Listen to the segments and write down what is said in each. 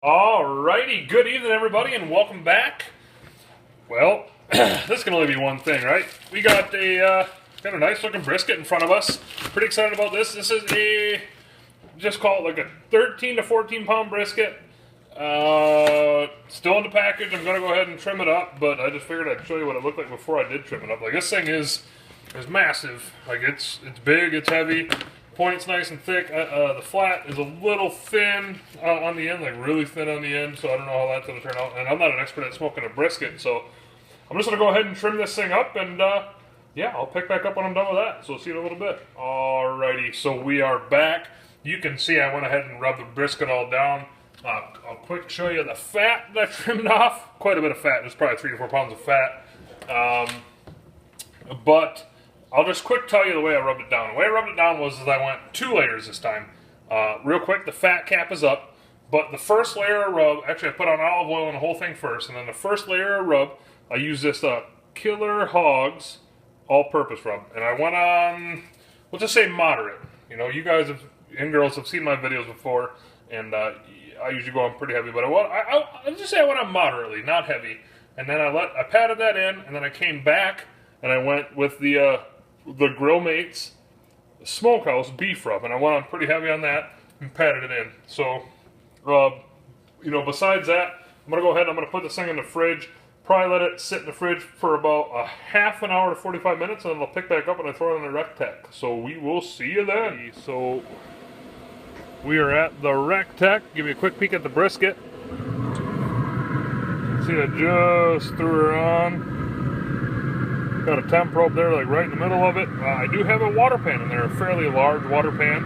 Alrighty, good evening everybody and welcome back. Well, this can only be one thing, right? We got a nice looking brisket in front of us. Pretty excited about this. This is just call it like a 13 to 14 pound brisket. Still in the package. I'm going to go ahead and trim it up, but I just figured I'd show you what it looked like before I did trim it up. Like, this thing is massive. Like, it's big, it's heavy. Point's nice and thick. The flat is a little thin on the end, like really thin on the end, so I don't know how that's going to turn out. And I'm not an expert at smoking a brisket, so I'm just going to go ahead and trim this thing up, and yeah, I'll pick back up when I'm done with that. So we'll see you in a little bit. Alrighty, so we are back. You can see I went ahead and rubbed the brisket all down. I'll quick show you the fat that I trimmed off. Quite a bit of fat. There's probably 3 to 4 pounds of fat. But I'll just quick tell you the way I rubbed it down. The way I rubbed it down was that I went 2 layers this time. Real quick, the fat cap is up, but the first layer of rub, actually I put on olive oil on the whole thing first, and then the first layer of rub, I used this Killer Hogs all-purpose rub, and I went on, let's just say moderate. You know, you guys and girls have seen my videos before, and I usually go on pretty heavy, but I'll just say I went on moderately, not heavy. And then I patted that in, and then I came back, and I went with the Grill Mates Smokehouse beef rub, and I went on pretty heavy on that and patted it in. So, you know, besides that, I'm going to go ahead and I'm going to put this thing in the fridge, probably let it sit in the fridge for about a half an hour to 45 minutes, and then I'll pick back up and I throw it in the rec tech. So we will see you then. So we are at the rec tech. Give you a quick peek at the brisket. See, I just threw her on. Got a temp probe there, like right in the middle of it. I do have a water pan in there, a fairly large water pan.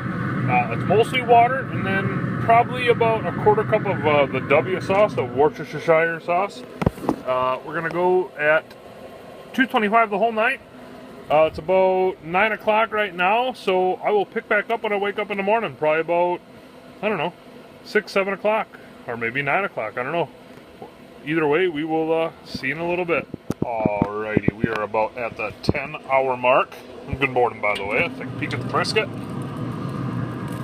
It's mostly water, and then probably about a quarter cup of the W sauce, the Worcestershire sauce. We're gonna go at 225 the whole night. It's about 9 o'clock right now, so I will pick back up when I wake up in the morning. Probably about, I don't know, 6, 7 o'clock, or maybe 9 o'clock. I don't know. Either way, we will see you in a little bit. Alrighty, we are about at the 10-hour mark. Good morning, by the way. Let's take a peek at the brisket.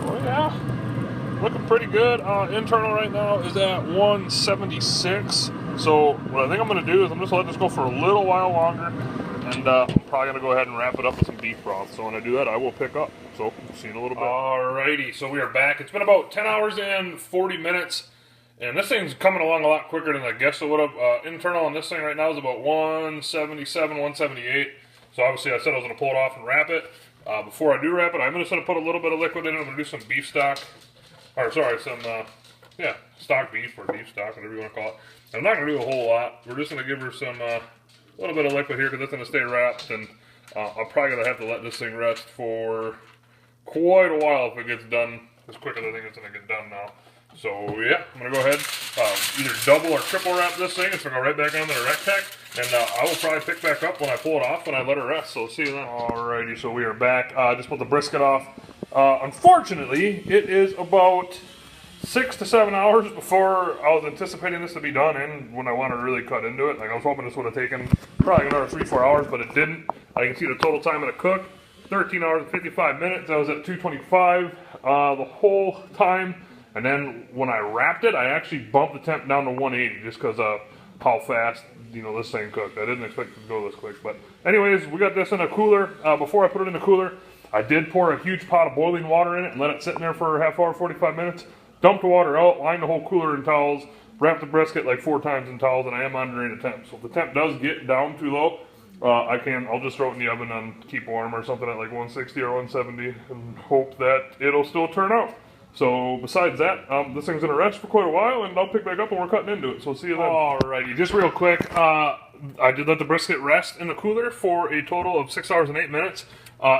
Oh yeah, looking pretty good. Internal right now is at 176. So what I think I'm going to do is I'm just going to let this go for a little while longer, and I'm probably going to go ahead and wrap it up with some beef broth. So when I do that, I will pick up. So we'll see you in a little bit. Alrighty, so we are back. It's been about 10 hours and 40 minutes. And this thing's coming along a lot quicker than I guess it would have. Internal on this thing right now is about 177, 178. So obviously I said I was going to pull it off and wrap it. Before I do wrap it, I'm just going to put a little bit of liquid in it. I'm going to do some beef stock. Or sorry, yeah, stock beef or beef stock, whatever you want to call it. And I'm not going to do a whole lot. We're just going to give her some, little bit of liquid here because it's going to stay wrapped. And I'm probably going to have to let this thing rest for quite a while if it gets done as quick as I think it's going to get done now. So yeah, I'm going to go ahead, either double or triple wrap this thing. It's going to go right back on the rec tech, and I will probably pick back up when I pull it off when I let it rest. So see you then. Alrighty, so we are back. Just put the brisket off. Unfortunately, it is about 6 to 7 hours before I was anticipating this to be done, and when I want to really cut into it. Like, I was hoping this would have taken probably another 3-4 hours, but it didn't. I can see the total time of the cook, 13 hours and 55 minutes. I was at 225 the whole time. And then when I wrapped it, I actually bumped the temp down to 180 just because of how fast, you know, this thing cooked. I didn't expect it to go this quick. But anyways, we got this in a cooler. Before I put it in the cooler, I did pour a huge pot of boiling water in it and let it sit in there for a half hour, 45 minutes. Dumped the water out, lined the whole cooler in towels, wrapped the brisket like 4 times in towels, and I am monitoring the temp. So if the temp does get down too low, I'll just throw it in the oven and keep warm or something at like 160 or 170 and hope that it'll still turn out. So besides that, this thing's going to rest for quite a while, and I'll pick back up when we're cutting into it. So see you then. Alrighty, just real quick, I did let the brisket rest in the cooler for a total of 6 hours and 8 minutes.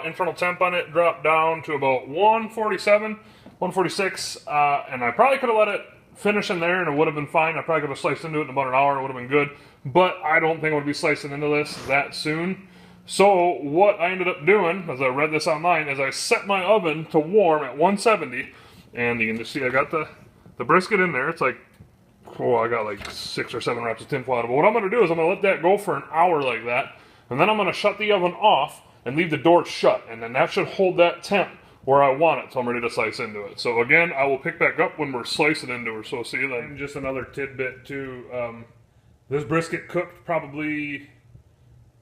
Internal temp on it dropped down to about 147, 146, and I probably could have let it finish in there and it would have been fine. I probably could have sliced into it in about an hour, it would have been good. But I don't think I would be slicing into this that soon. So what I ended up doing, as I read this online, is I set my oven to warm at 170. And you can just see I got the brisket in there. It's like, oh, I got like 6 or 7 wraps of tin foil. But what I'm going to do is I'm going to let that go for an hour like that. And then I'm going to shut the oven off and leave the door shut. And then that should hold that temp where I want it, so I'm ready to slice into it. So again, I will pick back up when we're slicing into her. So see you then. And just another tidbit too. This brisket cooked probably,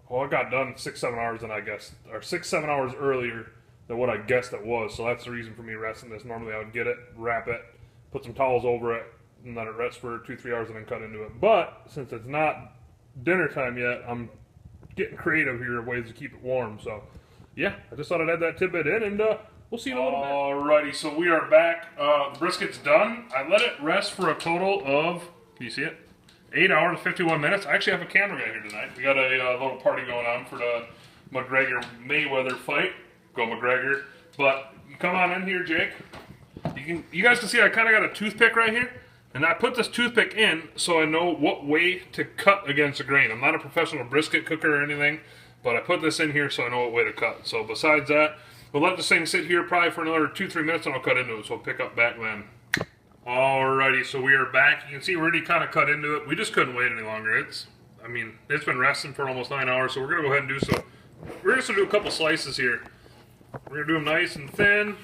it got done 6-7 hours than I guessed, or 6-7 hours earlier than what I guessed it was. So that's the reason for me resting this. Normally I would get it, wrap it, put some towels over it, and let it rest for 2-3 hours and then cut into it. But since it's not dinner time yet, I'm getting creative here of ways to keep it warm. So yeah, I just thought I'd add that tidbit in, and we'll see you in a little bit. Alrighty, so we are back. The brisket's done. I let it rest for a total of, can you see it? 8 hours, 51 minutes. I actually have a camera guy here tonight. We got a little party going on for the McGregor-Mayweather fight. Go McGregor. But come on in here, Jake. You guys can see I kind of got a toothpick right here. And I put this toothpick in so I know what way to cut against the grain. I'm not a professional brisket cooker or anything, but I put this in here so I know what way to cut. So besides that, we'll let this thing sit here probably for another 2-3 minutes and I'll cut into it. So we'll pick up back then. Alrighty, so we are back. You can see we already kind of cut into it. We just couldn't wait any longer. It's been resting for almost 9 hours, so we're going to go ahead and do so. We're just going to do a couple slices here. We're going to do them nice and thin.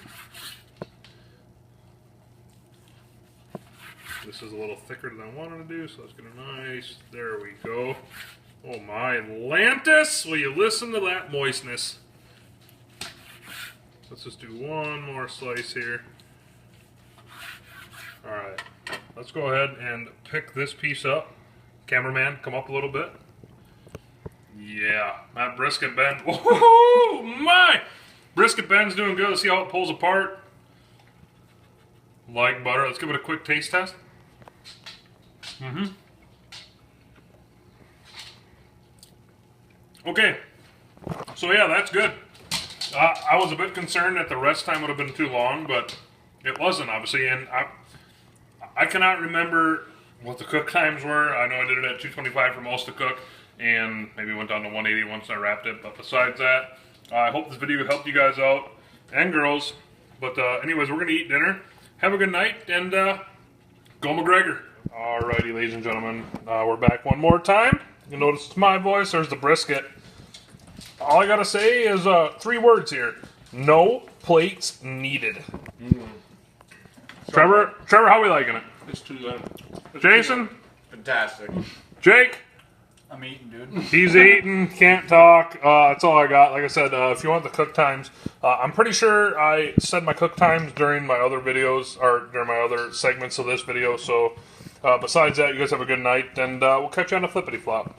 This is a little thicker than I wanted to do, so let's get a nice, there we go. Oh my Atlantis, will you listen to that moistness? Let's just do one more slice here. Alright, let's go ahead and pick this piece up. Cameraman, come up a little bit. Yeah, that brisket bend. Oh my! Brisket bend's doing good. Let's see how it pulls apart. Like butter. Let's give it a quick taste test. Okay, so yeah, that's good. I was a bit concerned that the rest time would have been too long, but it wasn't, obviously, and I cannot remember what the cook times were. I know I did it at 225 for most to cook, and maybe went down to 180 once I wrapped it, but besides that, I hope this video helped you guys out, and girls, but anyways, we're going to eat dinner. Have a good night, and go McGregor. Alrighty, ladies and gentlemen, we're back one more time. You notice it's my voice, there's the brisket. All I gotta say is 3 words here. No plates needed. Trevor, how are we liking it? It's too good. Jason? Fantastic. Jake? I'm eating, dude. He's eating, can't talk. That's all I got. Like I said, if you want the cook times, I'm pretty sure I said my cook times during my other videos, or during my other segments of this video. So besides that, you guys have a good night, and we'll catch you on the flippity flop.